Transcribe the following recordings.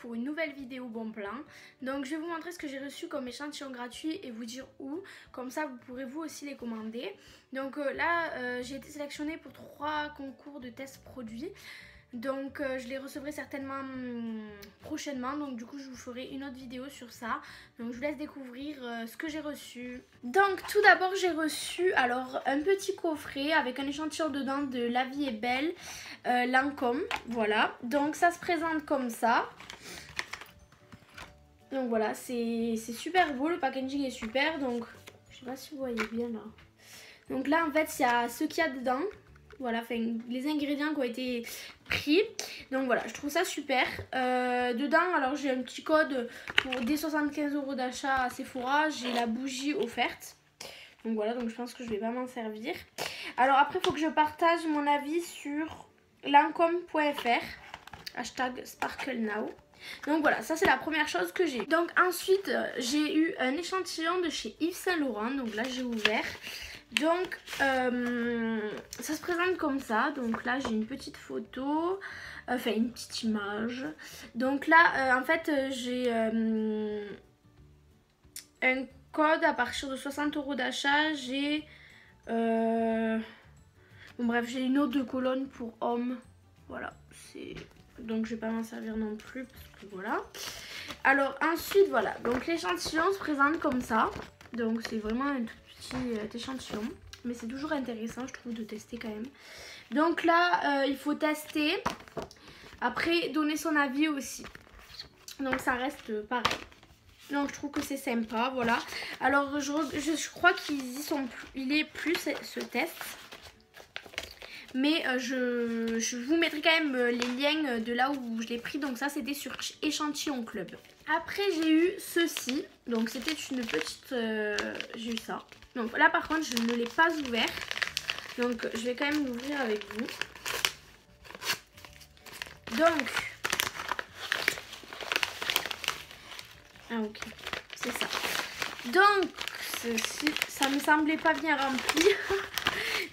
pour une nouvelle vidéo bon plan. Donc je vais vous montrer ce que j'ai reçu comme échantillon gratuit et vous dire où. Comme ça vous pourrez vous aussi les commander. Donc là j'ai été sélectionnée pour 3 concours de tests produits. Donc je les recevrai certainement prochainement, donc du coup je vous ferai une autre vidéo sur ça. Donc je vous laisse découvrir ce que j'ai reçu. Donc tout d'abord j'ai reçu alors un petit coffret avec un échantillon dedans de La Vie est Belle Lancôme, voilà. Donc ça se présente comme ça. Donc voilà, c'est super beau, le packaging est super, donc je sais pas si vous voyez bien là. Donc là en fait il y a ce qu'il y a dedans. Voilà, enfin, les ingrédients qui ont été pris. Donc voilà, je trouve ça super. Dedans, alors j'ai un petit code pour des 75 € d'achat à Sephora. J'ai la bougie offerte. Donc voilà, donc je pense que je vais pas m'en servir. Alors après, il faut que je partage mon avis sur lancome.fr. Hashtag SparkleNow. Donc voilà, ça c'est la première chose que j'ai. Donc ensuite, j'ai eu un échantillon de chez Yves Saint Laurent. Donc là, j'ai ouvert. Donc ça se présente comme ça. Donc là j'ai une petite photo, enfin une petite image. Donc là en fait j'ai un code à partir de 60 € d'achat. J'ai bon bref, j'ai une autre de colonne pour hommes. Voilà, c'est donc je vais pas m'en servir non plus parce que voilà. Alors ensuite voilà, donc l'échantillon se présente comme ça. Donc c'est vraiment un tout petit échantillon, mais c'est toujours intéressant je trouve de tester quand même. Donc là il faut tester, après donner son avis aussi, donc ça reste pareil. Donc je trouve que c'est sympa, voilà. Alors je crois qu'il est plus ce test, mais je vous mettrai quand même les liens de là où je l'ai pris. Donc ça c'était sur Échantillon Club. Après j'ai eu ceci, donc c'était une petite, j'ai eu ça. Donc là par contre je ne l'ai pas ouvert, donc je vais quand même l'ouvrir avec vous. Donc, ah ok, c'est ça. Donc ceci, ça me semblait pas bien rempli.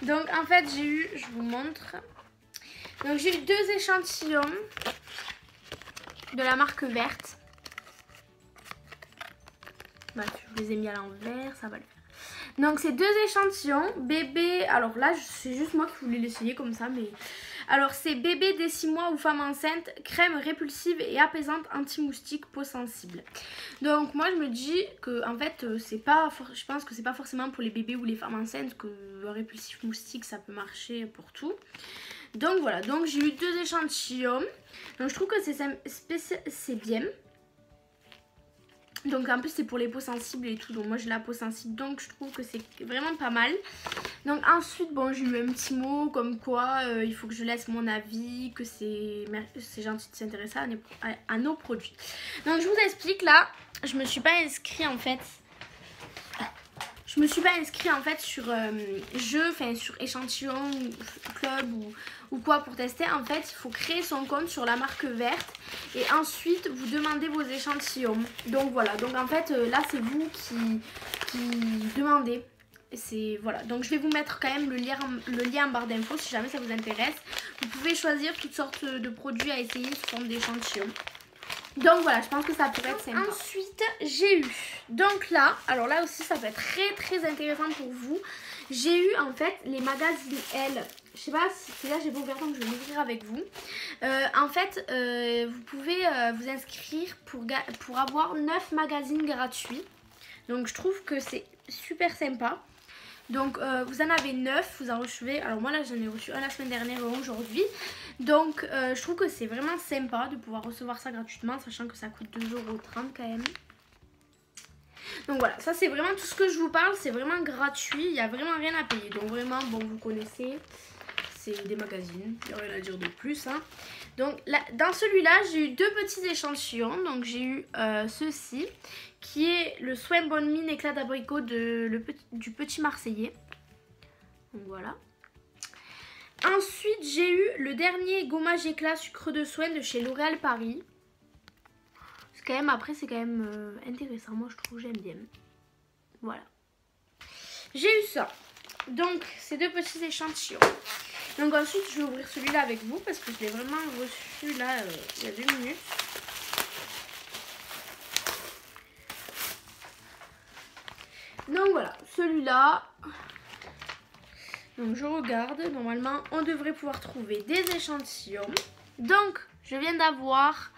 Donc en fait j'ai eu, je vous montre. Donc j'ai eu 2 échantillons de la marque verte. Bah, je les ai mis à l'envers, ça va le faire. Donc c'est 2 échantillons, bébé, alors là c'est juste moi qui voulais l'essayer comme ça, mais... Alors c'est bébé dès 6 mois ou femme enceinte, crème répulsive et apaisante anti-moustique, peau sensible. Donc moi je me dis que en fait je pense que c'est pas forcément pour les bébés ou les femmes enceintes que le répulsif moustique ça peut marcher pour tout. Donc voilà, donc j'ai eu 2 échantillons, donc je trouve que c'est bien. Donc en plus c'est pour les peaux sensibles et tout, donc moi j'ai la peau sensible, donc je trouve que c'est vraiment pas mal. Donc ensuite bon, j'ai eu un petit mot comme quoi il faut que je laisse mon avis, que c'est gentil de s'intéresser à nos produits. Donc je vous explique, là je me suis pas inscrite en fait. Je me suis pas inscrite en fait sur sur Échantillon Club ou quoi pour tester. En fait il faut créer son compte sur la marque verte et ensuite vous demandez vos échantillons. Donc voilà, donc en fait là c'est vous qui demandez. Voilà, donc je vais vous mettre quand même le lien en barre d'infos si jamais ça vous intéresse. Vous pouvez choisir toutes sortes de produits à essayer sous forme d'échantillons. Donc voilà, je pense que ça pourrait être sympa. Ensuite, j'ai eu, donc là, alors là aussi ça peut être très intéressant pour vous. J'ai eu en fait les magazines Elle. Je sais pas si là j'ai pas ouvert, donc je vais l'ouvrir avec vous. En fait, vous pouvez vous inscrire pour avoir 9 magazines gratuits. Donc je trouve que c'est super sympa. Donc vous en avez 9, vous en recevez, alors moi là j'en ai reçu un la semaine dernière et aujourd'hui. Donc je trouve que c'est vraiment sympa de pouvoir recevoir ça gratuitement, sachant que ça coûte 2,30 € quand même. Donc voilà, ça c'est vraiment tout ce que je vous parle, c'est vraiment gratuit, il n'y a vraiment rien à payer. Donc vraiment, bon vous connaissez, c'est des magazines, il n'y a rien à dire de plus. Hein. Donc là, dans celui-là, j'ai eu 2 petits échantillons, donc j'ai eu ceci, qui est le soin bonne mine éclat d'abricot du Petit Marseillais. Donc voilà. Ensuite j'ai eu le dernier gommage éclat sucre de soin de chez L'Oréal Paris. C'est quand même, après c'est quand même intéressant, moi je trouve, j'aime bien. Voilà. J'ai eu ça. Donc ces 2 petits échantillons. Donc ensuite je vais ouvrir celui-là avec vous parce que je l'ai vraiment reçu là il y a 2 minutes. Donc voilà, celui-là. Donc je regarde, normalement on devrait pouvoir trouver des échantillons. Donc je viens d'avoir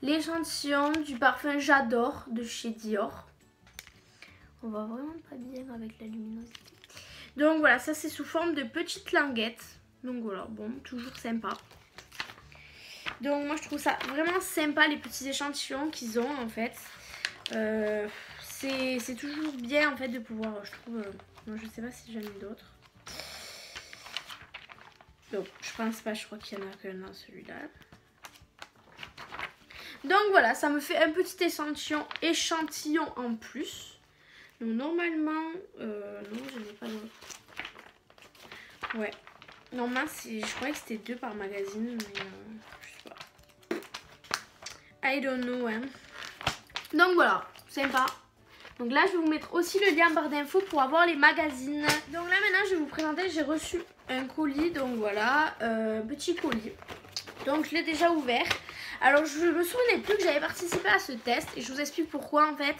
l'échantillon du parfum J'adore de chez Dior. On voit vraiment pas bien avec la luminosité. Donc voilà, ça c'est sous forme de petites languettes. Donc voilà, bon, toujours sympa. Donc moi je trouve ça vraiment sympa les petits échantillons qu'ils ont en fait. C'est toujours bien en fait de pouvoir, je trouve, moi je sais pas si j'en ai d'autres. Donc je pense pas, je crois qu'il y en a qu'un dans celui-là. Donc voilà, ça me fait un petit échantillon en plus. Donc normalement, non je n'ai pas d'autres. Ouais, normalement je croyais que c'était 2 par magazine, mais je sais pas. I don't know hein. Donc voilà, sympa. Donc là je vais vous mettre aussi le lien en barre d'infos pour avoir les magazines. Donc là maintenant je vais vous présenter, j'ai reçu un colis, donc voilà, petit colis. Donc je l'ai déjà ouvert. Alors je me souvenais plus que j'avais participé à ce test et je vous explique pourquoi en fait.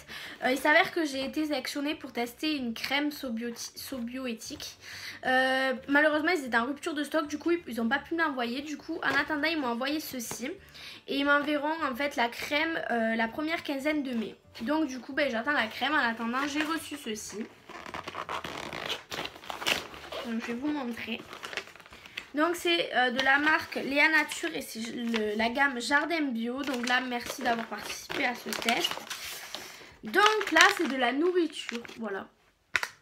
Il s'avère que j'ai été sélectionnée pour tester une crème Sobioéthique. Malheureusement ils étaient en rupture de stock, du coup ils n'ont pas pu me l'envoyer. Du coup en attendant ils m'ont envoyé ceci. Et ils m'enverront en fait la crème la première quinzaine de mai. Donc du coup ben, j'attends la crème. En attendant j'ai reçu ceci. Donc je vais vous montrer. Donc c'est de la marque Léa Nature et c'est la gamme Jardin Bio. Donc là merci d'avoir participé à ce test. Donc là c'est de la nourriture, voilà.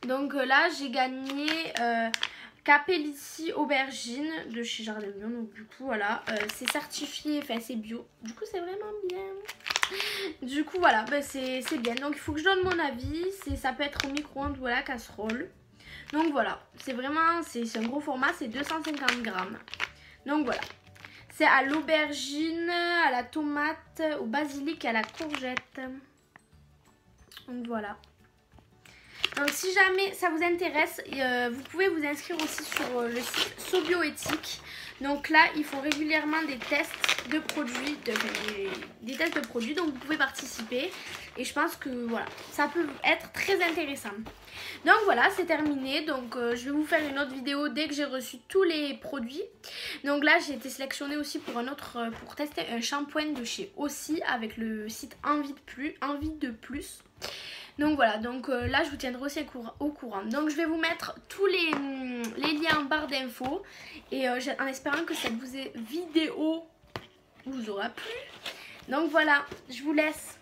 Donc là j'ai gagné Capellici aubergine de chez Jardin Bio. Donc du coup voilà, c'est certifié, enfin c'est bio. Du coup c'est vraiment bien. Du coup voilà, ben, c'est bien. Donc il faut que je donne mon avis. Ça peut être au micro-ondes ou à la casserole. Donc voilà, c'est vraiment, c'est un gros format, c'est 250 grammes. Donc voilà, c'est à l'aubergine, à la tomate, au basilic et à la courgette. Donc voilà. Donc si jamais ça vous intéresse, vous pouvez vous inscrire aussi sur le site Sobioéthique. Donc là, ils font régulièrement des tests de produits, donc vous pouvez participer. Et je pense que voilà, ça peut être très intéressant. Donc voilà, c'est terminé. Donc je vais vous faire une autre vidéo dès que j'ai reçu tous les produits. Donc là, j'ai été sélectionnée aussi pour pour tester un shampoing de chez Aussi avec le site Envie de plus. Donc voilà, donc là je vous tiendrai aussi au courant. Donc je vais vous mettre tous les liens en barre d'infos. Et en espérant que cette vidéo vous aura plu. Donc voilà, je vous laisse.